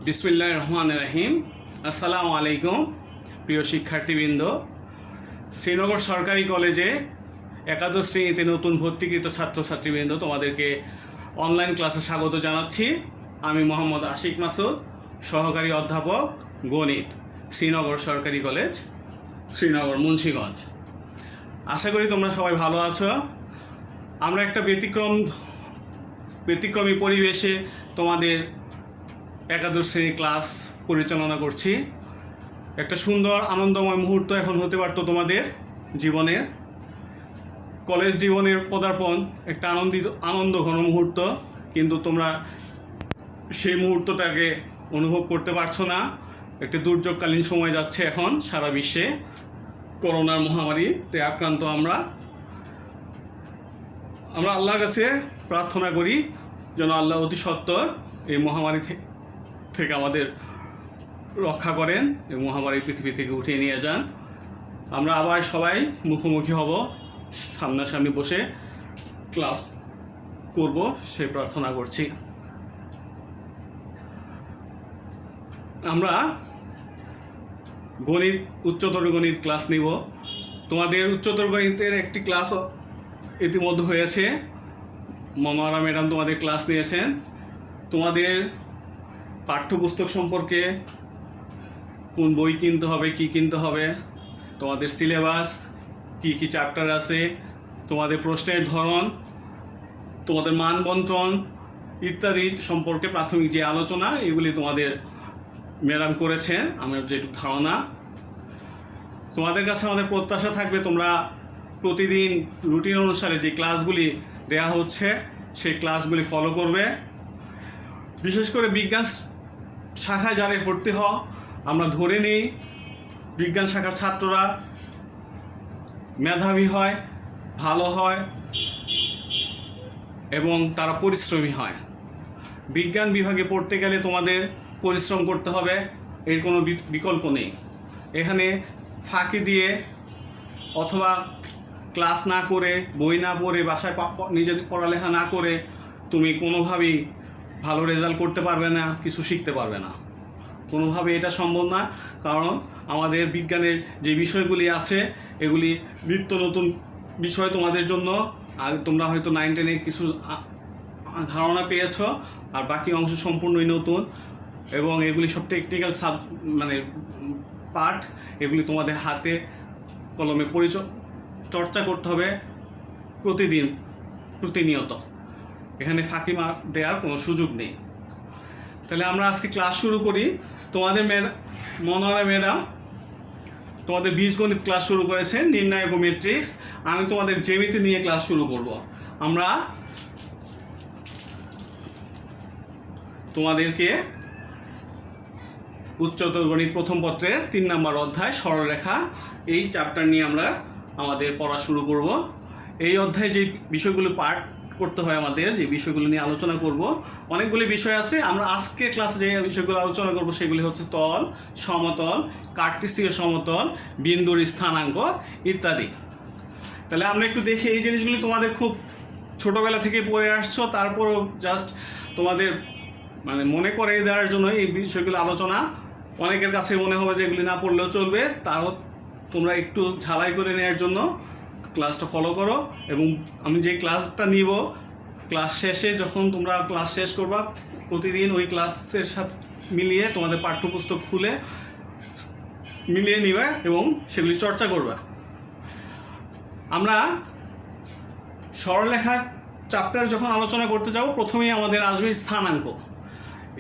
বিসমিল্লাহির রহমানির রহিম। আসসালামু আলাইকুম প্রিয় শিক্ষার্থীবৃন্দ। শ্রীনগর সরকারি কলেজে একাদশ শ্রেণীতে নতুন ভর্তিকৃত ছাত্রছাত্রীবৃন্দ, তোমাদেরকে অনলাইন ক্লাসে স্বাগত জানাচ্ছি। আমি মোহাম্মদ আশিক মাসুদ, সহকারী অধ্যাপক গণিত, শ্রীনগর সরকারি কলেজ, শ্রীনগর, মুন্সিগঞ্জ। আশা করি তোমরা সবাই ভালো আছো। আমরা একটা ব্যতিক্রমী পরিবেশে তোমাদের একাদশ শ্রেণীর ক্লাস পরিচালনা করছি। একটা সুন্দর আনন্দময় মুহূর্ত এখন হতে পারতো তোমাদের জীবনে। কলেজ জীবনের পদার্পণ একটা আনন্দ ঘন মুহূর্ত, কিন্তু তোমরা সেই মুহূর্তটাকে অনুভব করতে পারছো না। একটা দুর্যোগকালীন সময় যাচ্ছে এখন সারা বিশ্বে, করোনার মহামারীতে আক্রান্ত আমরা আল্লাহর কাছে প্রার্থনা করি যেন আল্লাহ অতি সত্বর এই মহামারী থেকে আমাদের রক্ষা করেন এবং মহামারী পৃথিবী থেকে উঠিয়ে নিয়ে যান। আমরা আবার সবাই মুখোমুখি হব, সামনাসামনি বসে ক্লাস করব সেই প্রার্থনা করছি। আমরা গণিত, উচ্চতর গণিত ক্লাস নিব। তোমাদের উচ্চতর গণিতের একটি ক্লাস ইতিমধ্যে হয়েছে, মনোয়ারা ম্যাডাম তোমাদের ক্লাস নিয়েছেন। তোমাদের পাঠ্যপুস্তক সম্পর্কে, কোন বই কিনতে হবে, কি কিনতে হবে, তোমাদের সিলেবাস, কি কি চ্যাপ্টার আছে, তোমাদের প্রশ্নের ধরন, তোমাদের মান বন্টন ইত্যাদি সম্পর্কে প্রাথমিক যে আলোচনা, এগুলি তোমাদের ম্যাডাম করেছেন আমার যেটুকু ধারণা। তোমাদের কাছে আমাদের প্রত্যাশা থাকবে তোমরা প্রতিদিন রুটিন অনুসারে যে ক্লাসগুলি দেয়া হচ্ছে সেই ক্লাসগুলি ফলো করবে। বিশেষ করে বিজ্ঞান শাখায় যারা ভর্তি হও, আমরা ধরে নিই বিজ্ঞান শাখার ছাত্ররা মেধাবী হয়, ভালো হয় এবং তারা পরিশ্রমী হয়। বিজ্ঞান বিভাগে পড়তে গেলে তোমাদের পরিশ্রম করতে হবে, এর কোনো বিকল্প নেই। এখানে ফাঁকি দিয়ে অথবা ক্লাস না করে, বই না পড়ে, বাসায় নিজের পড়ালেখা না করে তুমি কোনোভাবেই ভালো রেজাল্ট করতে পারবে না, কিছু শিখতে পারবে না, কোনোভাবে এটা সম্ভব না। কারণ আমাদের বিজ্ঞানের যে বিষয়গুলি আছে এগুলি নিত্য নতুন বিষয় তোমাদের জন্য। আর তোমরা হয়তো 9-10-এ কিছু ধারণা পেয়েছ, আর বাকি অংশ সম্পূর্ণই নতুন এবং এগুলি সব টেকনিক্যাল পার্ট। এগুলি তোমাদের হাতে কলমে চর্চা করতে হবে প্রতিনিয়ত। এখানে ফাঁকি দেওয়ার কোনো সুযোগ নেই। তাহলে আমরা আজকে ক্লাস শুরু করি। তোমাদের মনোয়ারা ম্যাডাম তোমাদের বীজগণিত ক্লাস শুরু করেছেন, নির্ণায়ক ও ম্যাট্রিক্স। আমি তোমাদের জ্যামিতি নিয়ে ক্লাস শুরু করব। আমরা তোমাদেরকে উচ্চতর গণিত প্রথম পত্রের 3 নম্বর অধ্যায় সরলরেখা, এই চ্যাপ্টার নিয়ে আমরা আমাদের পড়া শুরু করব। এই অধ্যায়ে যে বিষয়গুলো পাঠ করতে হয়, আমাদের যে বিষয়গুলো নিয়ে আলোচনা করব, অনেকগুলি বিষয় আছে। আমরা আজকে ক্লাসে যে বিষয়গুলো আলোচনা করব সেগুলি হচ্ছে তল, সমতল, কার্তেশীয় সমতল, বিন্দুর স্থানাঙ্ক ইত্যাদি। তাহলে আমরা একটু দেখি, এই জিনিসগুলি তোমাদের খুব ছোটোবেলা থেকে পড়ে আসছো, তারপরও জাস্ট তোমাদের মনে করে দেওয়ার জন্য এই বিষয়গুলো আলোচনা। অনেকের কাছে মনে হবে যে এগুলি না পড়লেও চলবে, তাও তোমরা একটু ঝালাই করে নেওয়ার জন্য ক্লাসটা ফলো করো। এবং আমি যে ক্লাসটা নিব, ক্লাস শেষে যখন তোমরা ক্লাস শেষ করবা, প্রতিদিন ওই ক্লাসের সাথে মিলিয়ে তোমাদের পাঠ্যপুস্তক খুলে মিলিয়ে নিবে এবং সেগুলি চর্চা করবা। আমরা সরলরেখা চ্যাপ্টার যখন আলোচনা করতে যাব, প্রথমেই আমাদের আসবে স্থানাঙ্ক।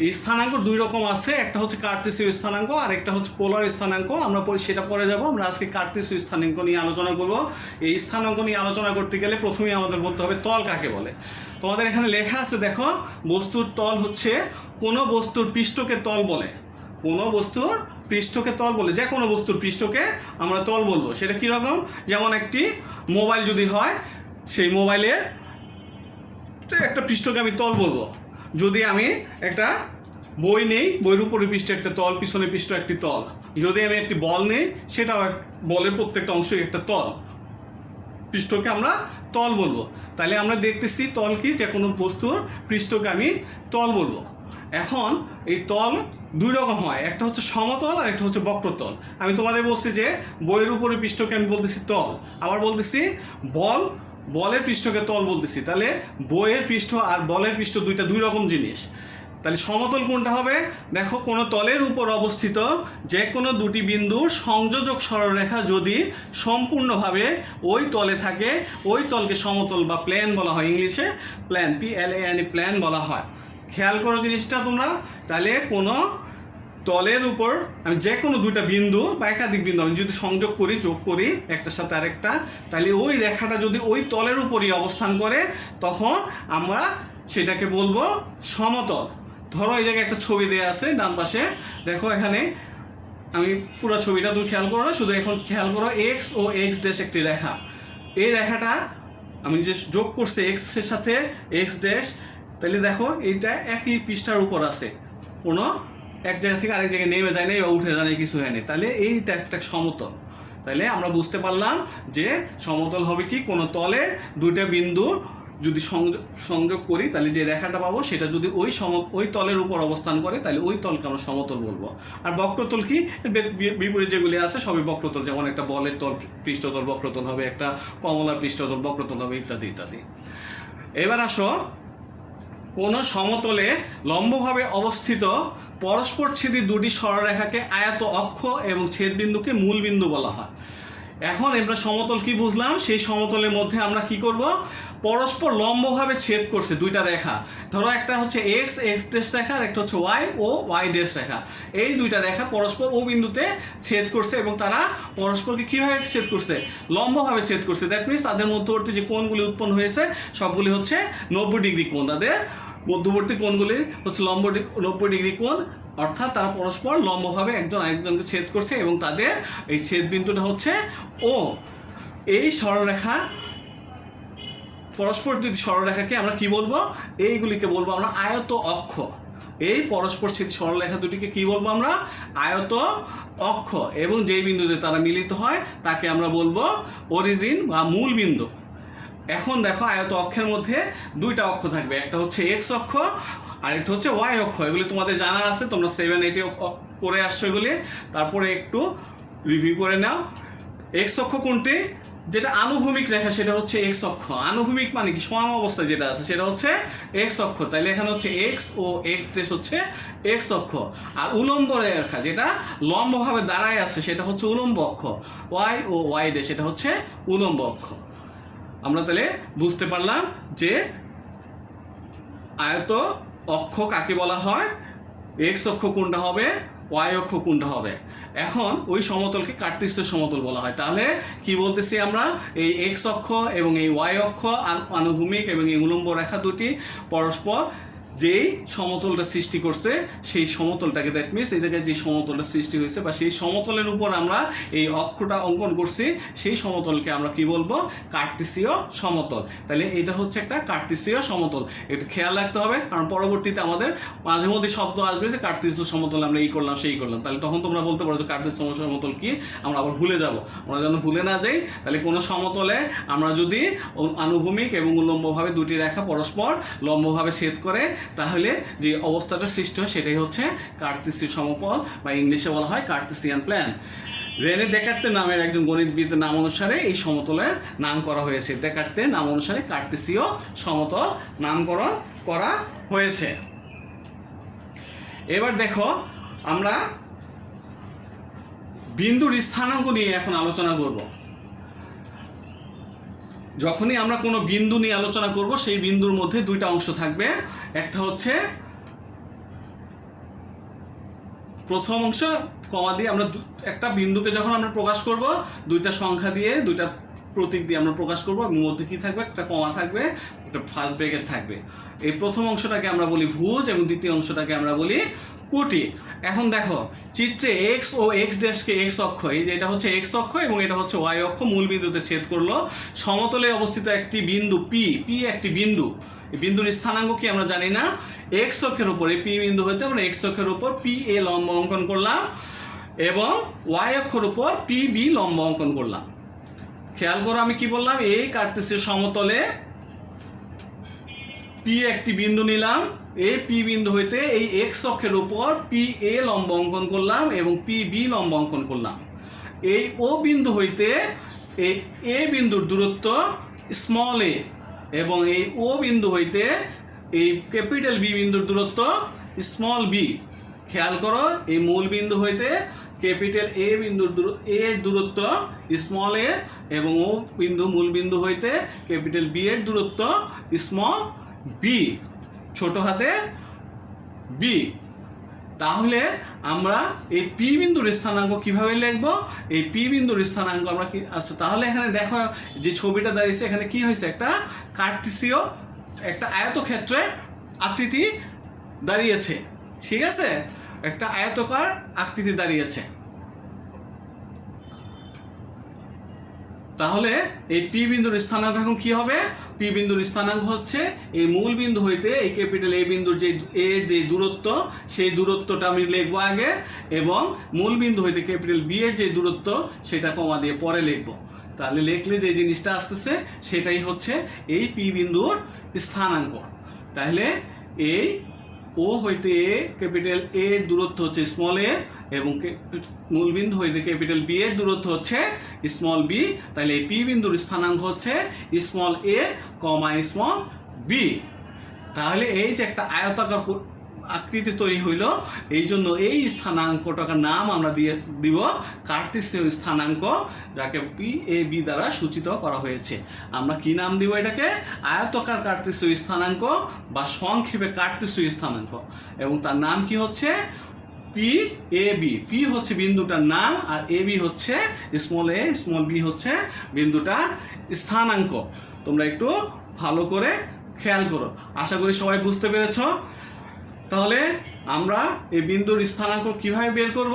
এই স্থানাঙ্ক 2 রকম আছে, একটা হচ্ছে কার্তেশীয় স্থানাঙ্ক আর একটা হচ্ছে পোলার স্থানাঙ্ক। আমরা সেটা পরে যাব। আমরা আজকে কার্তেশীয় স্থানাঙ্ক নিয়ে আলোচনা করব। এই স্থানাঙ্ক নিয়ে আলোচনা করতে গেলে প্রথমেই আমাদের বলতে হবে তল কাকে বলে। তোমাদের এখানে লেখা আছে, দেখো, বস্তুর তল হচ্ছে কোনো বস্তুর পৃষ্ঠকে তল বলে। কোনো বস্তুর পৃষ্ঠকে তল বলে, যে কোনো বস্তুর পৃষ্ঠকে আমরা তল বলবো। সেটা কীরকম? যেমন একটি মোবাইল যদি হয়, সেই মোবাইলের একটা পৃষ্ঠকে আমি তল বলবো। যদি আমি একটা বই নেই, বইয়ের উপরে পৃষ্ঠে একটা তল, পিছনে পৃষ্ঠ একটি তল। যদি আমি একটি বল নেই, সেটাও বলের প্রত্যেকটা অংশই একটা তল, পৃষ্ঠকে আমরা তল বলবো। তাহলে আমরা দেখতেছি তল কি, যে কোনো বস্তুর পৃষ্ঠকে আমি তল বলবো। এখন এই তল দুই রকম হয়, একটা হচ্ছে সমতল আর একটা হচ্ছে বক্রতল। আমি তোমাদের বলছি যে বইয়ের উপরে পৃষ্ঠকে আমি বলতেছি তল, আবার বলতেছি বলের পৃষ্ঠকে তল বলতেছি। তাহলে বইয়ের পৃষ্ঠ আর বলের পৃষ্ঠ দুই রকম জিনিস। তাহলে সমতল কোনটা হবে? দেখো, কোনো তলের উপর অবস্থিত যে কোনো দুটি বিন্দুর সংযোজক সরলরেখা যদি সম্পূর্ণভাবে ওই তলে থাকে, ওই তলকে সমতল বা প্লেন বলা হয়, ইংলিশে প্ল্যান, PLAN প্ল্যান বলা হয়। খেয়াল করো জিনিসটা তোমরা। তাহলে কোনো তলের উপর আমি যে কোনো দুইটা বিন্দু বা একাধিক বিন্দু আমি যদি সংযোগ করি, যোগ করি একটার সাথে আরেকটা, তাহলে ওই রেখাটা যদি ওই তলের উপরই অবস্থান করে তখন আমরা সেটাকে বলবো সমতল। ধরো এই জায়গায় একটা ছবি দেওয়া আছে ডান পাশে, দেখো এখানে আমি পুরো ছবিটা তুমি খেয়াল করো না, শুধু এখন খেয়াল করো এক্স ও এক্স ড্যাশ একটি রেখা। এই রেখাটা আমি যে যোগ করছি এক্সের সাথে এক্স ড্যাশ, তাহলে দেখো এইটা একই পৃষ্ঠার উপর আছে, কোনো এক জায়গা থেকে আরেক জায়গায় নেমে যায় না বা উঠে যায় না, কিছু হয়নি। তাহলে এইটা একটা সমতল। তাহলে আমরা বুঝতে পারলাম যে সমতল হবে কি, কোনো তলে দুইটা বিন্দু যদি সংযোগ করি তাহলে যে রেখাটা পাবো সেটা যদি ওই তলের উপর অবস্থান করে তাহলে ওই তলকে আমরা সমতল বলবো। আর বক্রতল কি, বিপরীত যেগুলি আছে সবই বক্রতল। যেমন একটা বলের তল পৃষ্ঠতল বক্রতল হবে, একটা কমলার পৃষ্ঠতল বক্রতল হবে, ইত্যাদি ইত্যাদি। এবার আসো, কোনো সমতলে লম্বভাবে অবস্থিত পরস্পরচ্ছেদী দুটি সরলরেখাকে আয়ত অক্ষ এবং ছেদবিন্দুকে মূলবিন্দু বলা হয়। এখন আমরা সমতল কি বুঝলাম, সেই সমতলের মধ্যে আমরা কি করব, পরস্পর লম্বভাবে ছেদ করছে দুইটা রেখা। ধরো একটা হচ্ছে এক্স ড্যাশ রেখা আর একটা হচ্ছে ওয়াই ও ওয়াই ড্যাশ রেখা। এই দুইটা রেখা পরস্পর ও বিন্দুতে ছেদ করছে এবং তারা পরস্পরকে কীভাবে ছেদ করছে, লম্বভাবে ছেদ করছে। দ্যাট মিনস তাদের মধ্যবর্তী যে কোণগুলি উৎপন্ন হয়েছে সবগুলি হচ্ছে 90 ডিগ্রি কোণ। তাদের মধ্যবর্তী কোণগুলি হচ্ছে 90 ডিগ্রি কোণ, অর্থাৎ তারা পরস্পর লম্বভাবে একজন আরেকজনকে ছেদ করছে এবং তাদের এই ছেদ বিন্দুটা হচ্ছে ও। এই সরলরেখা পরস্পর যদি সরলরেখাকে আমরা কি বলবো, এইগুলিকে বলবো আমরা আয়ত অক্ষ। এই পরস্পর ছেদ সরলরেখা দুটিকে কি বলবো আমরা, আয়ত অক্ষ। এবং যেই বিন্দুতে তারা মিলিত হয় তাকে আমরা বলবো অরিজিন বা মূল বিন্দু। এখন দেখো, আয়ত অক্ষের মধ্যে দুইটা অক্ষ থাকবে, একটা হচ্ছে এক্স অক্ষ আর একটা হচ্ছে ওয়াই অক্ষ। এগুলি তোমাদের জানা আছে, তোমরা 7-8 করে আসছো এগুলি, তারপরে একটু রিভিউ করে নাও। এক্স অক্ষ কোনটি, যেটা আনুভূমিক রেখা সেটা হচ্ছে এক্স অক্ষ। আনুভূমিক মানে কি, সম অবস্থায় যেটা আছে সেটা হচ্ছে এক্স অক্ষ। তাইলে এখানে হচ্ছে এক্স ও এক্স ড্যাশ হচ্ছে এক্স অক্ষ। আর উলম্ব রেখা যেটা লম্বভাবে দাঁড়ায় আছে সেটা হচ্ছে উলম্ব অক্ষ। ওয়াই ও ওয়াই ড্যাশ সেটা হচ্ছে উলম্ব অক্ষ। আমরা তাহলে বুঝতে পারলাম যে আয়ত অক্ষ কাকে বলা হয়, এক্স অক্ষ কোনটা হবে, ওয়াই অক্ষ কোনটা হবে। এখন ওই সমতলকে কার্তেশীয় সমতল বলা হয়। তাহলে কি বলতেছি আমরা, এই এক্স অক্ষ এবং এই ওয়াই অক্ষ আনুভূমিক এবং এই উলম্ব রেখা দুটি পরস্পর যেই সমতলটা সৃষ্টি করছে সেই সমতলটাকে, দ্যাট মিনস এই জায়গায় যে সমতলটা সৃষ্টি হয়েছে বা সেই সমতলের উপর আমরা এই অক্ষটা অঙ্কন করছি, সেই সমতলকে আমরা কি বলবো, কার্তেশীয় সমতল। তাহলে এটা হচ্ছে একটা কার্তেশীয় সমতল। এটা খেয়াল রাখতে হবে, কারণ পরবর্তীতে আমাদের মাঝে মধ্যে শব্দ আসবে যে কার্তেশীয় সমতল আমরা এই করলাম সেই করলাম, তাহলে তখন তোমরা বলতে পারো যে কার্তেশীয় সমতল কি, আমরা আবার ভুলে যাব। আমরা যেন ভুলে না যাই, তাহলে কোনো সমতলে আমরা যদি আনুভূমিক এবং উলম্বভাবে দুটি রেখা পরস্পর লম্বভাবে ছেদ করে তাহলে যে অবস্থাটা সৃষ্টি হয় সেটাই হচ্ছে কার্তেশীয় সমতল বা ইংলিশে বলা হয় কার্তেশিয়ান প্ল্যান। রেনে দেকার্তে নামের একজন গণিতবিদের নাম অনুসারে এই সমতলের নাম করা হয়েছে। দেকার্তে নাম অনুসারে কার্তেশীয় সমতল নামকরণ করা হয়েছে। এবার দেখো, আমরা বিন্দুর স্থানাঙ্ক নিয়ে এখন আলোচনা করব। যখনই আমরা কোনো বিন্দু নিয়ে আলোচনা করব সেই বিন্দুর মধ্যে দুইটা অংশ থাকবে। একটা হচ্ছে প্রথম অংশ কমা দিয়ে আমরা একটা বিন্দুকে যখন আমরা প্রকাশ করব দুইটা সংখ্যা দিয়ে, দুইটা প্রতীক দিয়ে আমরা প্রকাশ করব। মধ্যে কি থাকবে, একটা কমা থাকবে, একটা ফার্স্ট ব্র্যাকেট থাকবে। এই প্রথম অংশটাকে আমরা বলি ভুজ এবং দ্বিতীয় অংশটাকে আমরা বলি কুটি। এখন দেখো চিত্রে এক্স ও এক্স ড্যাশকে এক্স অক্ষ, এই যে এটা হচ্ছে এক্স অক্ষ এবং এটা হচ্ছে ওয়াই অক্ষ, মূল বিন্দুতে ছেদ করলো। সমতলে অবস্থিত একটি বিন্দু পি, একটি বিন্দু, এই বিন্দুর স্থানাঙ্ক কি আমরা জানি না। এক্স অক্ষের উপর এই পি বিন্দু হতে আমরা এক্স অক্ষের উপর পি এ লম্ব অঙ্কন করলাম এবং ওয়াই অক্ষের উপর পি বি লম্ব অঙ্কন করলাম। খেয়াল করো আমি কি বললাম, এই কার্তেশীয় সমতলে পি একটি বিন্দু নিলাম এই পি বিন্দু হইতে এই এক্স অক্ষের উপর পি এ লম্ব অঙ্কন করলাম এবং পি বি লম্ব অঙ্কন করলাম। এই ও বিন্দু হইতে এই এ বিন্দুর দূরত্ব স্মল এ এবং এই ও বিন্দু হইতে এই ক্যাপিটাল বি বিন্দুর দূরত্ব স্মল বি। খেয়াল করো, এই মূল বিন্দু হইতে ক্যাপিটাল এ বিন্দুর এর দূরত্ব স্মল এ এবং ও বিন্দু মূল বিন্দু হইতে ক্যাপিটাল বি এর দূরত্ব স্মল বি, ছোট হাতে বি। তাহলে আমরা এই পি বিন্দুর স্থানাঙ্ক কিভাবে লিখব? এই পি বিন্দুর স্থানাঙ্ক আমরা কি, আচ্ছা তাহলে এখানে দেখো যে ছবিটা দাঁড়িয়েছে, এখানে কি হয়েছে, একটা কার্টেসীয় একটা আয়তক্ষেত্রের আকৃতি দাঁড়িয়েছে। ঠিক আছে, একটা আয়তকার আকৃতি দাঁড়িয়েছে। তাহলে এই পি বিন্দুর স্থানাঙ্ক এখন কি হবে? পি বিন্দুর স্থানাঙ্ক হচ্ছে এই মূল বিন্দু হইতে এই ক্যাপিটাল এ বিন্দুর যে এর যে দূরত্ব, সেই দূরত্বটা আমি লিখবো আগে, এবং মূল বিন্দু হইতে ক্যাপিটাল বি এর যে দূরত্ব সেটা কমা দিয়ে পরে লিখবো। তাহলে লিখলে যে জিনিসটা আসতেছে সেটাই হচ্ছে এই পি বিন্দুর স্থানাঙ্ক। তাহলে এই ও হইতে এ ক্যাপিটাল এ এর দূরত্ব হচ্ছে স্মল এ এবং মূল বিন্দু হইতে ক্যাপিটাল বি এর দূরত্ব হচ্ছে স্মল বি। তাহলে এই পি বিন্দুর স্থানাঙ্ক হচ্ছে স্মল এ কমা স্মল বি। তাহলে এই যে একটা আয়তাকার আকৃতি তৈরি হইল, এই জন্য এই স্থানাঙ্কটার নাম আমরা দিব কার্টেসীয় স্থানাঙ্ক, যাকে পি এ বি দ্বারা সূচিত করা হয়েছে। আমরা কি নাম দিব এটাকে? আয়তাকার কার্টেসীয় স্থানাঙ্ক বা সংক্ষেপে কার্টেসীয় স্থানাঙ্ক। এবং তার নাম কি হচ্ছে? P A B. পি হচ্ছে বিন্দুটার নাম আর এ বি হচ্ছে স্মল এ, স্মল বি হচ্ছে বিন্দুটার স্থানাঙ্ক। তোমরা একটু ভালো করে খেয়াল করো, আশা করি সবাই বুঝতে পেরেছ। তাহলে আমরা এই বিন্দুর স্থানাঙ্ক কিভাবে বের করব?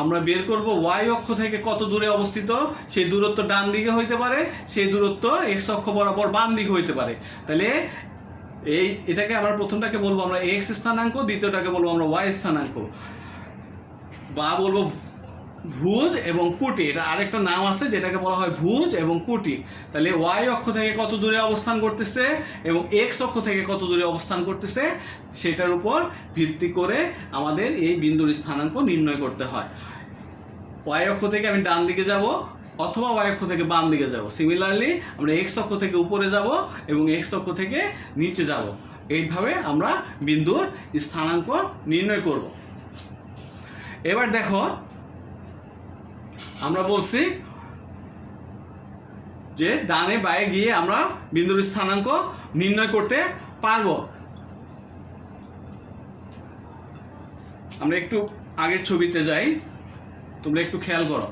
আমরা বের করব ওয়াই অক্ষ থেকে কত দূরে অবস্থিত, সেই দূরত্ব ডান দিকে হইতে পারে, সেই দূরত্ব এক্স অক্ষ বরাবর বাম দিকে হইতে পারে। তাহলে এটাকে আমরা প্রথমটাকে বলবো আমরা এক্স স্থানাঙ্ক, দ্বিতীয়টাকে বলবো আমরা ওয়াই স্থানাঙ্ক, বা বলবো ভুজ এবং কুটি। এটা আরেকটা নাম আছে যেটাকে বলা হয় ভুজ এবং কুটি। তাহলে ওয়াই অক্ষ থেকে কত দূরে অবস্থান করতেছে এবং এক্স অক্ষ থেকে কত দূরে অবস্থান করতেছে সেটার উপর ভিত্তি করে আমাদের এই বিন্দুর স্থানাঙ্ক নির্ণয় করতে হয়। ওয়াই অক্ষ থেকে আমি ডান দিকে যাব অথবা ওয়াই অক্ষ থেকে বাম দিকে যাব। সিমিলারলি আমরা এক্স অক্ষ থেকে উপরে যাব এবং এক্স অক্ষ থেকে নিচে যাব। এইভাবে আমরা বিন্দুর স্থানাঙ্ক নির্ণয় করব। এবার দেখো, আমরা বলছি যে ডানে বায়ে গিয়ে আমরা বিন্দুর স্থানাঙ্ক নির্ণয় করতে পারবো। আমরা একটু আগের ছবিতে যাই, তোমরা একটু খেয়াল করো।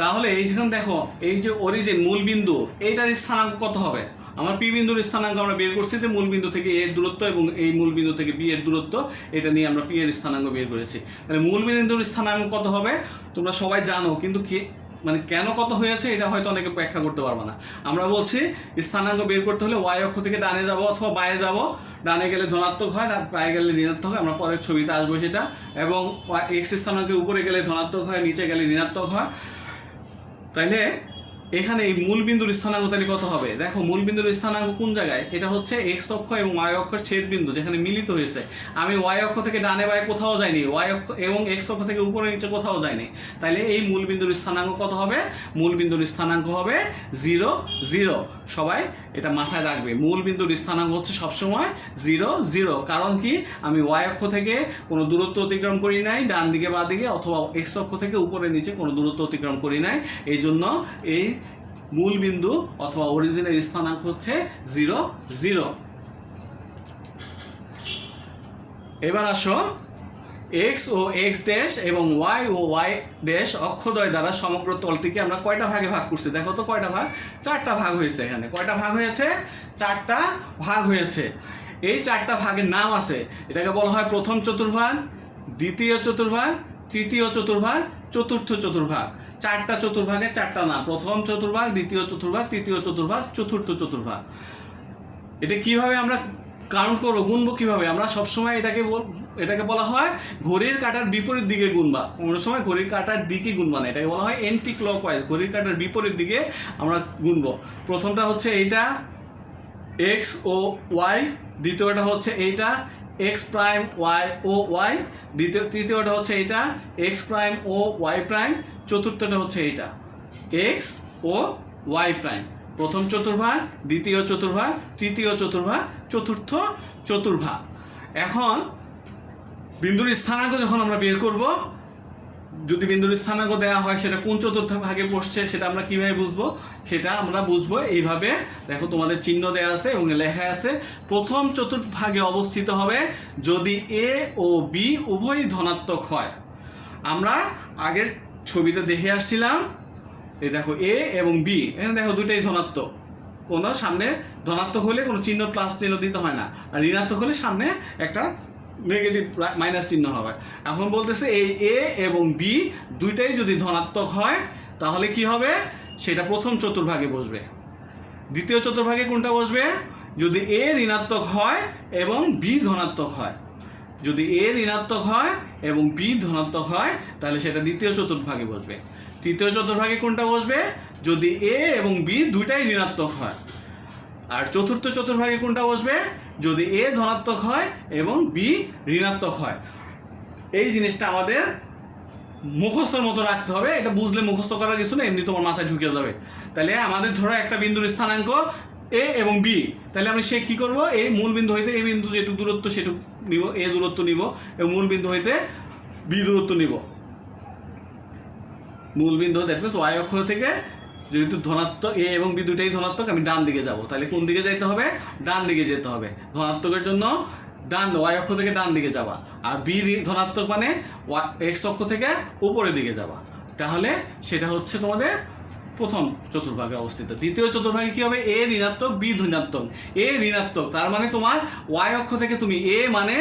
তাহলে এইখানে দেখো, এই যে অরিজিন মূল বিন্দু, এইটার স্থানাঙ্ক কত হবে? আমার পি বিন্দুর স্থানাঙ্ক আমরা বের করছি যে মূল বিন্দু থেকে এর দূরত্ব এবং এই মূল বিন্দু থেকে বি এর দূরত্ব, এটা নিয়ে আমরা পি এর স্থানাঙ্ক বের করেছি। তাহলে মূল বিন্দুর স্থানাঙ্ক কত হবে তোমরা সবাই জানো, কিন্তু কেন কত হয়েছে এটা হয়তো অনেকে ব্যাখ্যা করতে পারবো না। আমরা বলছি স্থানাঙ্ক বের করতে হলে ওয়াই অক্ষ থেকে ডানে যাব অথবা বায়ে যাব। ডানে গেলে ধনাত্মক হয়, বায়ে গেলে ঋণাত্মক হয়, আমরা পরের ছবিতে আসবো সেটা। এবং এক্স স্থানাঙ্কের উপরে গেলে ধনাত্মক হয়, নিচে গেলে ঋণাত্মক হয়। তাইলে এখানে এই মূল বিন্দুর স্থানাঙ্ক তাহলে কত হবে? দেখো, মূল বিন্দুর স্থানাঙ্ক কোন জায়গায়? এটা হচ্ছে এক্স অক্ষ এবং ওয়াই অক্ষের ছেদ বিন্দু যেখানে মিলিত হয়েছে। আমি ওয়াই অক্ষ থেকে ডানে বায়ে কোথাও যাইনি, ওয়াই অক্ষ এবং এক্স অক্ষ থেকে উপরে নিচে কোথাও যাইনি। তাইলে এই মূল বিন্দুর স্থানাঙ্ক কত হবে? মূল বিন্দুর স্থানাঙ্ক হবে 0, 0। সবাই এটা মাথায় রাখবে, মূল বিন্দুর স্থানাঙ্ক হচ্ছে সবসময় 0, 0। কারণ কি? আমি ওয়াই অক্ষ থেকে কোনো দূরত্ব অতিক্রম করি নাই ডান দিকে বা দিকে, অথবা এক্স অক্ষ থেকে উপরে নিচে কোনো দূরত্ব অতিক্রম করি নাই। এই জন্য এই মূল বিন্দু অথবা অরিজিনের স্থানাঙ্ক হচ্ছে 0, 0। এবার আসো, এক্স ও এক্স ড্যাশ এবং ওয়াই ও ওয়াই ড্যাশ অক্ষদ্বয় দ্বারা সমগ্র তলটিকে আমরা কয়টা ভাগে ভাগ করছি? দেখো তো কয়টা ভাগ? 4টা ভাগ হয়েছে। এখানে কয়টা ভাগ হয়েছে? 4টা ভাগ হয়েছে। এই 4টা ভাগের নাম আছে, এটাকে বলা হয় প্রথম চতুর্ভাগ, দ্বিতীয় চতুর্ভাগ, তৃতীয় চতুর্ভাগ, চতুর্থ চতুর্ভাগ। 4টা চতুর্ভাগের 4টা নাম, প্রথম চতুর্ভাগ, দ্বিতীয় চতুর্ভাগ, তৃতীয় চতুর্ভাগ, চতুর্থ চতুর্ভাগ। এটা কিভাবে আমরা কাউন্ট করবো, গুনবো কিভাবে? আমরা সবসময় এটাকে বলা হয় ঘড়ির কাঁটার বিপরীত দিকে গুনবা। কোনো সময় ঘড়ির কাঁটার দিকে গুনবা না, এটাকে বলা হয় এন্টি ক্লকওয়াইজ, ঘড়ির কাঁটার বিপরীত দিকে আমরা গুনবো। প্রথমটা হচ্ছে এইটা এক্স ও ওয়াই, দ্বিতীয়টা হচ্ছে এইটা এক্স প্রাইম ওয়াই ও ওয়াই, তৃতীয়টা হচ্ছে এটা এক্স প্রাইম ও ওয়াই প্রাইম, চতুর্থটা হচ্ছে এটা এক্স ও ওয়াই প্রাইম। প্রথম চতুর্ভাগ, দ্বিতীয় চতুর্ভাগ, তৃতীয় চতুর্ভাগ, চতুর্থ চতুর্ভাগ। এখন বিন্দুর স্থানাঙ্ক যখন আমরা বের করব, যদি বিন্দুর স্থানাঙ্ক দেওয়া হয় সেটা কোন চতুর্ভাগে বসছে সেটা আমরা কিভাবে বুঝবো, সেটা আমরা বুঝবো এইভাবে। দেখো তোমাদের চিহ্ন দেওয়া আছে এবং লেখা আছে প্রথম চতুর্ভাগে অবস্থিত হবে যদি এ ও বি উভয়ই ধনাত্মক হয়। আমরা আগের ছবিতে দেখে আসছিলাম, এই দেখো এ এবং বি, এখানে দেখো দুটাই ধনাত্মক, কোনো সামনে ধনাত্মক হলে কোনো চিহ্ন প্লাস চিহ্ন দিতে হয় না, আর ঋণাত্মক হলে সামনে একটা নেগেটিভ মাইনাস চিহ্ন হবে। এখন বলতেছে এই এ এবং বি দুইটাই যদি ধনাত্মক হয় তাহলে কি হবে, সেটা প্রথম চতুর্ভাগে বসবে। দ্বিতীয় চতুর্ভাগে কোনটা বসবে, যদি এ ঋণাত্মক হয় এবং বি ধনাত্মক হয়। যদি এ ঋণাত্মক হয় এবং বি ধনাত্মক হয় তাহলে সেটা দ্বিতীয় চতুর্ভাগে বসবে। তৃতীয় চতুর্ভাগে কোনটা বসবে, যদি এ এবং বি দুইটাই ঋণাত্মক হয়। আর চতুর্থ চতুর্ভাগে কোনটা বসবে, যদি এ ধনাত্মক হয় এবং বি ঋণাত্মক হয়। এই জিনিসটা আমাদের মুখস্থর মতো রাখতে হবে, এটা বুঝলে মুখস্থ করার কিছু না, এমনি তোমার মাথায় ঢুকে যাবে। তাহলে আমাদের ধরো একটা বিন্দুর স্থানাঙ্ক এ এবং বি, তাহলে আমি সে কী করবো, এই মূল বিন্দু হইতে এই বিন্দু যেটুকু দূরত্ব সেটুকু নিব, এ দূরত্ব নিব, এবং মূল বিন্দু হইতে বি দূরত্ব নিব। মূল বিন্দু দেখবে ওয়াই অক্ষ থেকে যেহেতু ধনাত্মক এ এবং বি দুটাই ধনাত্মক, আমি ডান দিকে যাব, তাহলে কোন দিকে যেতে হবে, ডান দিকে যেতে হবে। ধনাত্মকের জন্য ডান ওয়াই অক্ষ থেকে ডান দিকে যাবা, আর বি ধনাত্মক মানে এক্স অক্ষ থেকে উপরের দিকে যাবা। তাহলে সেটা হচ্ছে তোমাদের প্রথম চতুর্ভাগে অবস্থিত। দ্বিতীয় চতুর্ভাগে কি হবে, এ ঋণাত্মক বি ধনাত্মক। এ ঋণাত্মক তার মানে তোমার ওয়াই অক্ষ থেকে তুমি এ মানে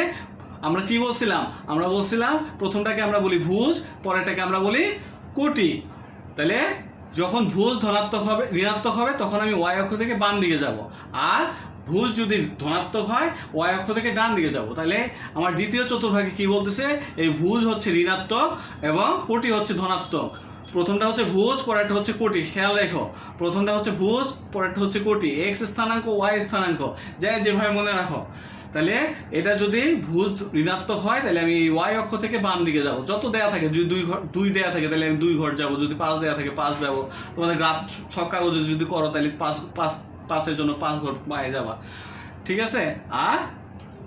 আমরা কি বলছিলাম, আমরা বলছিলাম প্রথমটাকে আমরা বলি ভুজ, পরেরটাকে আমরা বলি কোটি। তাহলে যখন ভুজ ধনাত্মক হবে ঋণাত্মক হবে তখন আমি ওয়াই অক্ষ থেকে বাম দিকে যাব, আর ভুজ যদি ধনাত্মক হয় ওয়াই অক্ষ থেকে ডান দিকে যাব। তাহলে আমার দ্বিতীয় চতুর্ভাগে কি বলতেছে, এই ভুজ হচ্ছে ঋণাত্মক এবং কোটি হচ্ছে ধনাত্মক। প্রথমটা হচ্ছে ভুজ, পরেরটা হচ্ছে কোটি। খেয়াল রেখো, প্রথমটা হচ্ছে ভুজ, পরেরটা হচ্ছে কোটি। এক্স স্থানাঙ্ক ওয়াই স্থানাঙ্ক যেভাবে মনে রাখো। তাহলে এটা যদি ভুজ ঋণাত্মক হয় তাহলে আমি ওয়াই অক্ষ থেকে বাম দিকে যাব, যত দেয়া থাকে, যদি দুই দেয়া থাকে তাহলে আমি 2 ঘর যাব, যদি 5 দেয়া থাকে 5 যাব। তোমাদের গ্রাফ ছক কাগজে যদি করো তাহলে 5-5-5-5-এর জন্য 5 ঘর বাইরে যাবা, ঠিক আছে। আর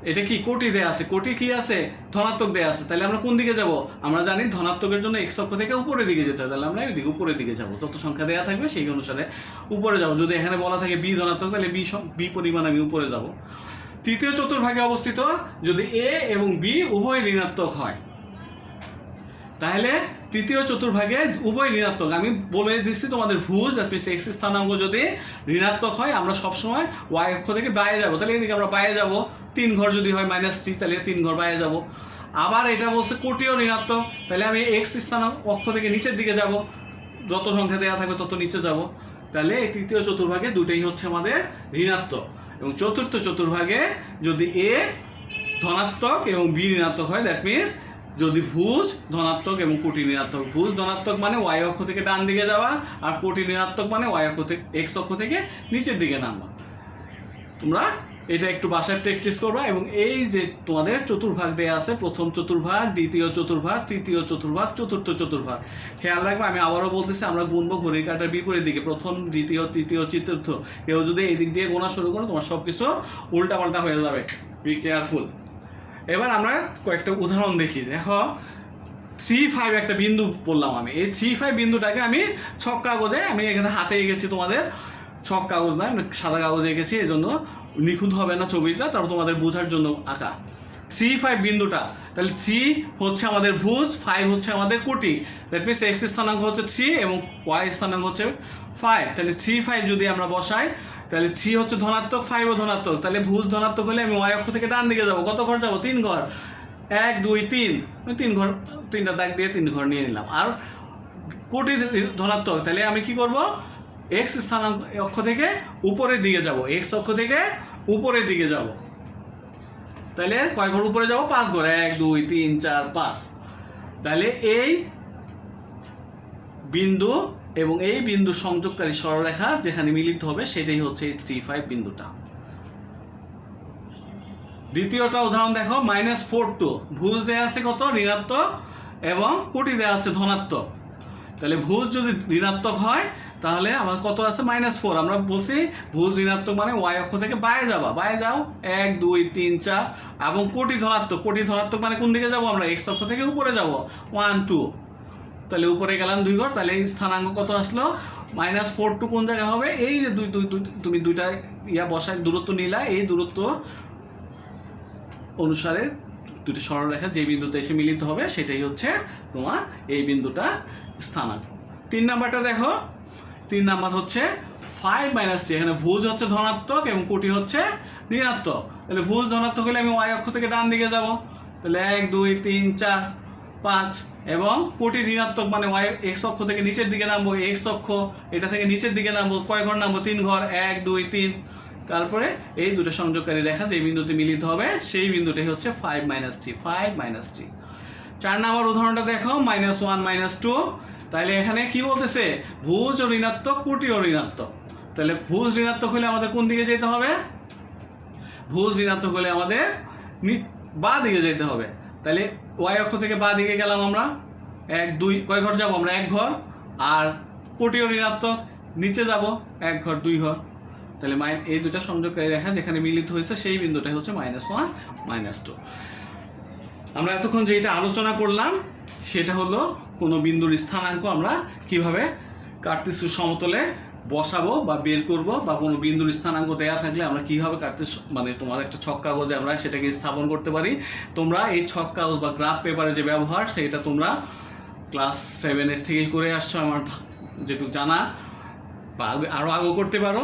এটা কি কোটি দেয়া আছে, কোটি কি আছে, ধনাত্মক দেয়া আছে। তাহলে আমরা কোন দিকে যাব, আমরা জানি ধনাত্মকের জন্য এক্স অক্ষ থেকে উপরের দিকে যেতে হবে, তাহলে আমরা এদিকে উপরের দিকে যাব, যত সংখ্যা দেয়া থাকবে সেই অনুসারে উপরে যাব। যদি এখানে বলা থাকে বি ধনাত্মক তাহলে বি পরিমাণ আমি উপরে যাব। তৃতীয় চতুর্ভাগে অবস্থিত যদি এ এবং বি উভয় ঋণাত্মক হয়, তাহলে তৃতীয় চতুর্ভাগে উভয় ঋণাত্মক। আমি বলে দিচ্ছি তোমাদের ভুজ এক্স স্থানাঙ্ক যদি ঋণাত্মক হয় আমরা সবসময় ওয়াই অক্ষ থেকে বাইরে যাব, তাহলে এদিকে আমরা বাইরে যাব। 3 ঘর যদি হয় -3 তাহলে 3 ঘর বাইরে যাব। আবার এটা বলছে কোটিও ঋণাত্মক, তাহলে আমি এক্স স্থানাঙ্ক অক্ষ থেকে নিচের দিকে যাব, যত সংখ্যা দেওয়া থাকবে তত নিচে যাব। তাহলে এই তৃতীয় চতুর্ভাগে দুটোই হচ্ছে আমাদের ঋণাত্মক। এবং চতুর্থ চতুর্ভাগে যদি এ ধনাত্মক এবং বি ঋণাত্মক হয়, দ্যাট মিনস যদি ভুজ ধনাত্মক এবং কোটি ঋণাত্মক। ভুজ ধনাত্মক মানে ওয়াই অক্ষ থেকে ডান দিকে যাওয়া, আর কোটি ঋণাত্মক মানে ওয়াই অক্ষ থেকে এক্স অক্ষ থেকে নিচের দিকে নামবা। তোমরা এটা একটু বাসায় প্র্যাকটিস করবা। এবং এই যে তোমাদের চতুর্ভাগ দেয়া আছে, প্রথম চতুর্ভাগ, দ্বিতীয় চতুর্ভাগ, তৃতীয় চতুর্ভাগ, চতুর্থ চতুর্ভাগ, খেয়াল রাখবে। আমি আবারও বলতেছি, আমরা গুনবো ঘড়ির কাঁটার বিপরীত দিকে, প্রথম, দ্বিতীয়, তৃতীয়, চতুর্থ। কেউ যদি এই দিক দিয়ে গোনা শুরু করো তোমার সব কিছু উল্টাপাল্টা হয়ে যাবে, বি কেয়ারফুল। এবার আমরা কয়েকটা উদাহরণ দেখি। দেখো 3-5 একটা বিন্দু বললাম আমি, এই 3-5 বিন্দুটাকে আমি ছক কাগজে, আমি এখানে হাতে এঁকেছি, তোমাদের ছক কাগজ না সাদা কাগজে এঁকেছি, এই জন্য নিখুঁত হবে না ছবিটা, তারপর তোমাদের বোঝার জন্য আঁকা। 3-5 বিন্দুটা, তাহলে 3 হচ্ছে আমাদের ভুজ, 5 হচ্ছে আমাদের কোটি। দ্যাট মিনস এক্স স্থানাঙ্ক হচ্ছে 3 এবং ওয়াই স্থানাঙ্ক হচ্ছে 5। তাহলে 3-5 যদি আমরা বসাই তাহলে 3 হচ্ছে ধনাত্মক, 5ও ধনাত্মক। তাহলে ভুজ ধনাত্মক হলে আমি ওয়াই অক্ষ থেকে ডান দিকে যাবো, কত ঘর যাবো, 3 ঘর। 1 2 3, 3 ঘর, 3টা দাগ দিয়ে 3 ঘর নিয়ে নিলাম। আর কোটি ধনাত্মক, তাহলে আমি কি করব, এক্স স্থানাঙ্ক অক্ষ থেকে উপরের দিকে যাব, এক্স অক্ষ থেকে উপরের দিকে যাব। তাহলে কয় ঘর উপরে যাব, 5 ঘর, 1 2 3 4 5। তাহলে এই বিন্দু এবং এই বিন্দু সংযোগকারী সরলরেখা যেখানে মিলিত হবে সেটাই হচ্ছে এই 3-5 বিন্দুটা। দ্বিতীয়টা উদাহরণ দেখো, -4 ভুজ দেওয়া আছে কত ঋণাত্মক এবং কোটি দেওয়া আছে ধনাত্মক। তাহলে ভুজ যদি ঋণাত্মক হয় তাহলে আমার কত আছে -4। আমরা বলছি ভুজ ঋণাত্মক মানে ওয়াই অক্ষ থেকে বাইরে যাবা, বাইরে যাও 1 2 3 4, এবং কোটি ধনাত্মক, কোটি ধনাত্মক মানে কোন দিকে যাবো আমরা, এক্স অক্ষ থেকে উপরে যাব 1 2। তাহলে উপরে গেলাম 2 ঘর, তাহলে এই স্থানাঙ্ক কত আসলো -4 টু কোন জায়গা হবে, এই যে তুমি দুইটা বসায় দূরত্ব নিলা, এই দূরত্ব অনুসারে দুটি সরলরেখা যে বিন্দুতে এসে মিলিত হবে সেটাই হচ্ছে তোমার এই বিন্দুটা স্থানাঙ্ক। 3 নাম্বারটা দেখো, 3 নাম্বার হচ্ছে 5 - 3। এখানে ভুজ হচ্ছে ধনাত্মক এবং কোটি হচ্ছে ঋণাত্মক। তাহলে ভুজ ধনাত্মক হলে আমি ওয়াই অক্ষ থেকে ডান দিকে যাব, তাহলে 1 2 3 4 5, এবং কোটি ঋণাত্মক মানে ওয়াই এক্স অক্ষ থেকে নিচের দিকে নামবো, এক্স অক্ষ এটা থেকে নিচের দিকে নামবো, কয় ঘর নামবো 3 ঘর, 1 2 3। তারপরে এই দুটো সংযোগকারী রেখা যে বিন্দুতে মিলিত হবে সেই বিন্দুটাই হচ্ছে 5 - 3, 5 - 3। 4 নম্বর উদাহরণটা দেখো, -1 - 2। তাহলে এখানে কি বলতেছে, ভুজ ও ঋণাত্মক, কোটি ও ঋণাত্মক। তাহলে ভুজ ঋণাত্মক হলে আমাদের কোন দিকে যেতে হবে, ভুজ ঋণাত্মক হলে আমাদের বাঁ দিকে যেতে হবে। তাহলে ওয়াই অক্ষ থেকে বাঁ দিকে গেলাম আমরা, 1 2, কয় ঘর যাবো আমরা 1 ঘর, আর কোটি ও ঋণাত্মক নিচে যাব 1 ঘর 2 ঘর। তাহলে এই দুটা সংযোগকারী রেখা যেখানে মিলিত হয়েছে সেই বিন্দুটাই হচ্ছে -1 - 2। আমরা এতক্ষণ যেটা আলোচনা করলাম সেটা হলো কোনো বিন্দুর স্থানাঙ্ক আমরা কিভাবে কার্তেশীয় সমতলে বসাবো বা বের করব, বা কোনো বিন্দুর স্থানাঙ্ক দেয়া থাকলে আমরা কীভাবে মানে তোমার একটা ছক কাগজে আমরা সেটাকে স্থাপন করতে পারি। তোমরা এই ছক কাগজ বা গ্রাফ পেপারে যে ব্যবহার সেটা তোমরা ক্লাস 7-এর থেকেই করে আসছো আমার যেটুকু জানা, বা আরও আগেও করতে পারো,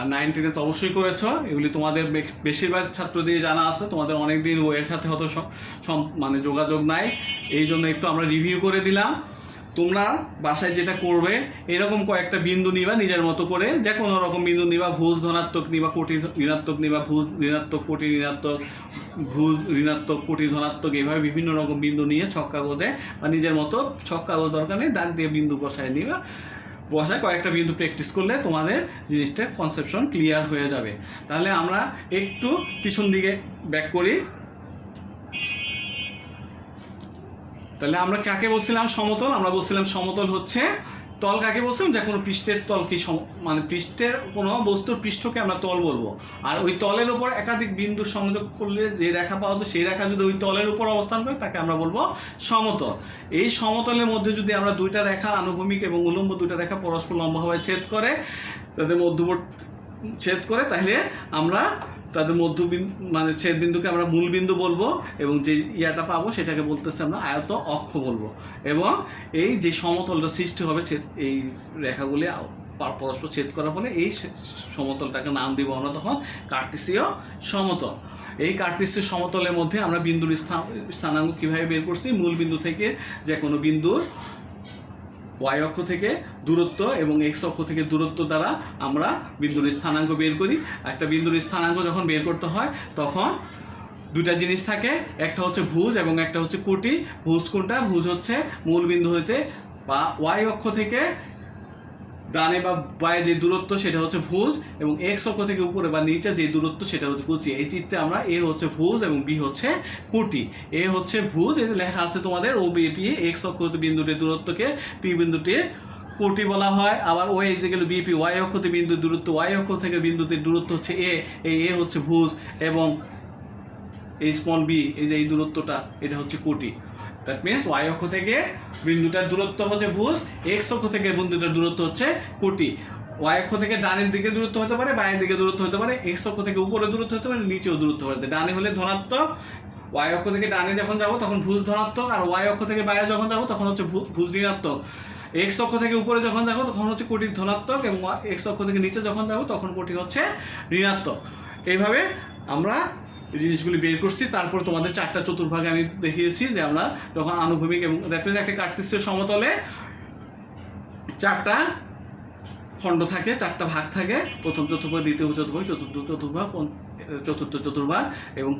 আর 9 10-এ তো অবশ্যই করেছো। এগুলি তোমাদের বেশিরভাগ ছাত্রদের জানা আছে, তোমাদের অনেক দিন ওয়ের সাথে হয়তো মানে যোগাযোগ নাই, এই জন্য একটু আমরা রিভিউ করে দিলাম। তোমরা বাসায় যেটা করবে, এরকম কয়েকটা বিন্দু নিবা নিজের মতো করে, যে কোনো রকম বিন্দু নিবা, ভুজ ধনাত্মক নিবা, কোটি ঋণাত্মক নিবা, ভুজ ঋণাত্মক কোটি ঋণাত্মক, ভুজ ঋণাত্মক কোটি ধনাত্মক, এইভাবে বিভিন্ন রকম বিন্দু নিয়ে ছক কাগজে বা নিজের মতো ছক কাগজ দরকার নেই, দাগ দিয়ে বিন্দু বসায় নিবা, বসায় কয়েকটা বিন্দু প্র্যাকটিস করলে তোমাদের জিনিসটার কনসেপশন ক্লিয়ার হয়ে যাবে। তাহলে আমরা একটু পিছন দিকে ব্যাক করি। তাহলে আমরা কাকে বলছিলাম সমতল, আমরা বলছিলাম সমতল হচ্ছে তল। কাকে বলছিলাম, যে কোনো পৃষ্ঠের তলকে মানে পৃষ্ঠের কোনো বস্তুর পৃষ্ঠকে আমরা তল বলবো। আর ওই তলের উপর একাধিক বিন্দু সংযোগ করলে যে রেখা পাওয়া যায় সেই রেখা যদি ওই তলের উপর অবস্থান করে তাকে আমরা বলবো সমতল। এই সমতলের মধ্যে যদি আমরা দুইটা রেখা আনুভূমিক এবং উলম্ব দুইটা রেখা পরস্পর লম্বভাবে ছেদ করে, তাদের মধ্যবর্তী ছেদ করে, তাহলে আমরা তাদের মানে ছেদ বিন্দুকে আমরা মূল বিন্দু বলবো, এবং যে ইয়াটা পাবো সেটাকে বলতেছে আমরা আয়ত অক্ষ বলবো। এবং এই যে সমতলটা সৃষ্টি হবে এই রেখাগুলি পরস্পর ছেদ করার ফলে এই সমতলটাকে নাম দিব আমরা তখন কার্তেশীয় সমতল। এই কার্তেশীয় সমতলের মধ্যে আমরা বিন্দুর স্থানাঙ্ক কীভাবে বের করছি, মূল বিন্দু থেকে যে কোনো বিন্দুর ওয়াই অক্ষ থেকে দূরত্ব এবং এক্স অক্ষ থেকে দূরত্ব দ্বারা আমরা বিন্দুর স্থানাঙ্ক বের করি। একটা বিন্দুর স্থানাঙ্ক যখন বের করতে হয় তখন দুটা জিনিস থাকে, একটা হচ্ছে ভুজ এবং একটা হচ্ছে কোটি। ভুজ কোনটা, ভুজ হচ্ছে মূল বিন্দু হইতে বা ওয়াই অক্ষ থেকে ডানে বা বায়ে যে দূরত্ব সেটা হচ্ছে ভুজ, এবং এক্স অক্ষ থেকে উপরে বা নিচে যে দূরত্ব সেটা হচ্ছে কুচি। এই চিত্রে আমরা এ হচ্ছে ভুজ এবং বি হচ্ছে কোটি। এ হচ্ছে ভুজ, এই লেখা আছে তোমাদের ও বি পি, এক্স অক্ষ বিন্দুটির দূরত্বকে পি বিন্দুটির কোটি বলা হয়। আবার ও এই যে গেল বিপি, ওয়াই অক্ষতে বিন্দুর দূরত্ব, ওয়াই অক্ষ থেকে বিন্দুটির দূরত্ব হচ্ছে এ, এই এ হচ্ছে ভুজ, এবং এই স্মল বি এই যে এই দূরত্বটা এটা হচ্ছে কোটি। দ্যাট মিনস ওয়াই অক্ষ থেকে বিন্দুটার দূরত্ব হচ্ছে ভুজ, এক্স অক্ষ থেকে বিন্দুটার দূরত্ব হচ্ছে কোটি। ওয়াই অক্ষ থেকে ডানের দিকে দূরত্ব হতে পারে, বায়ের দিকে দূরত্ব হতে পারে, এক্স অক্ষ থেকে উপরে দূরত্ব হতে পারে, নিচেও দূরত্ব হতে পারে। ডানে হলে ধনাত্মক, ওয়াই অক্ষ থেকে ডানে যখন যাবো তখন ভুজ ধনাত্মক, আর ওয়াই অক্ষ থেকে বাইরে যখন যাবো তখন হচ্ছে ভুজ ঋণাত্মক। এক্স অক্ষ থেকে উপরে যখন যাবো তখন হচ্ছে কোটি ধনাত্মক, এবং এক্স অক্ষ থেকে নিচে যখন যাবো তখন কোটি হচ্ছে ঋণাত্মক। এইভাবে আমরা এই জিনিসগুলি বের করছি। তারপর তোমাদের 4টা চতুর্ভাগে আমি দেখিয়েছি যে আমরা যখন আনুভূমিক এবং দেখবে যে একটা কার্তেশীয় সমতলে 4টা খণ্ড থাকে, 4টা ভাগ থাকে, প্রথম চতুর্ভাগ, দ্বিতীয় চতুর্ভাগ, চতুর্থ চতুর্ভাগ, এবং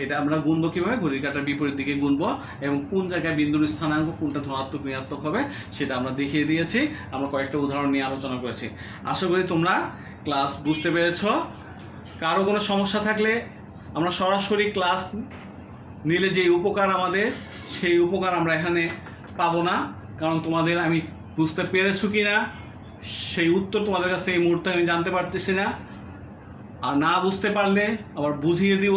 এটা আমরা গুনবো কীভাবে, ঘড়ির কাঁটার বিপরীত দিকে গুনবো, এবং কোন জায়গায় বিন্দুর স্থানাঙ্ক কোনটা ধনাত্মক ঋণাত্মক হবে সেটা আমরা দেখিয়ে দিয়েছি। আমরা কয়েকটা উদাহরণ নিয়ে আলোচনা করেছি। আশা করি তোমরা ক্লাস বুঝতে পেরেছ। কারো কোনো সমস্যা থাকলে আমরা সরাসরি ক্লাস নিলে যে উপকার আমাদের, সেই উপকার আমরা এখানে পাবো না। কারণ তোমাদের আমি বুঝতে পেরেছো কি না সেই উত্তর তোমাদের কাছ থেকে এই মুহূর্তে আমি জানতে পারতেছি না। আর না বুঝতে পারলে আবার বুঝিয়ে দিব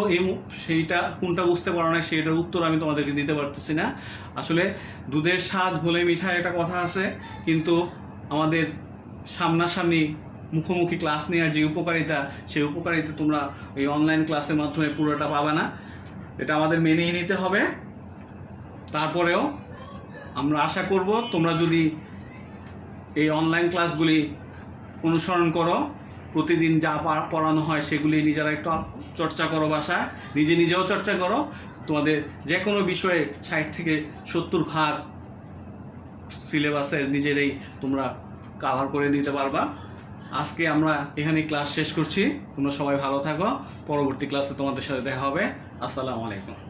সেইটা কোনটা বুঝতে পারো না সেইটার উত্তর আমি তোমাদেরকে দিতে পারতেছি না। আসলে দুধের স্বাদ ঘোলে মিঠাই একটা কথা আছে, কিন্তু আমাদের সামনাসামনি মুখোমুখি ক্লাস নেওয়ার যে উপকারিতা, সেই উপকারিতা তোমরা এই অনলাইন ক্লাসের মাধ্যমে পুরোটা পাবে না। এটা আমাদের মেনেই নিতে হবে। তারপরেও আমরা আশা করব তোমরা যদি এই অনলাইন ক্লাসগুলি অনুসরণ করো, প্রতিদিন যা পড়ানো হয় সেগুলি নিজেরা একটু চর্চা করো, বাসায় নিজেও চর্চা করো, তোমাদের যে কোনো বিষয়ে 60 থেকে 70% সিলেবাসের নিজেরাই তোমরা কভার করে নিতে পারবা। আজকে আমরা এখানে ক্লাস শেষ করছি। তোমরা সবাই ভালো থাকো। পরবর্তী ক্লাসে তোমাদের সাথে দেখা হবে। আসসালামু আলাইকুম।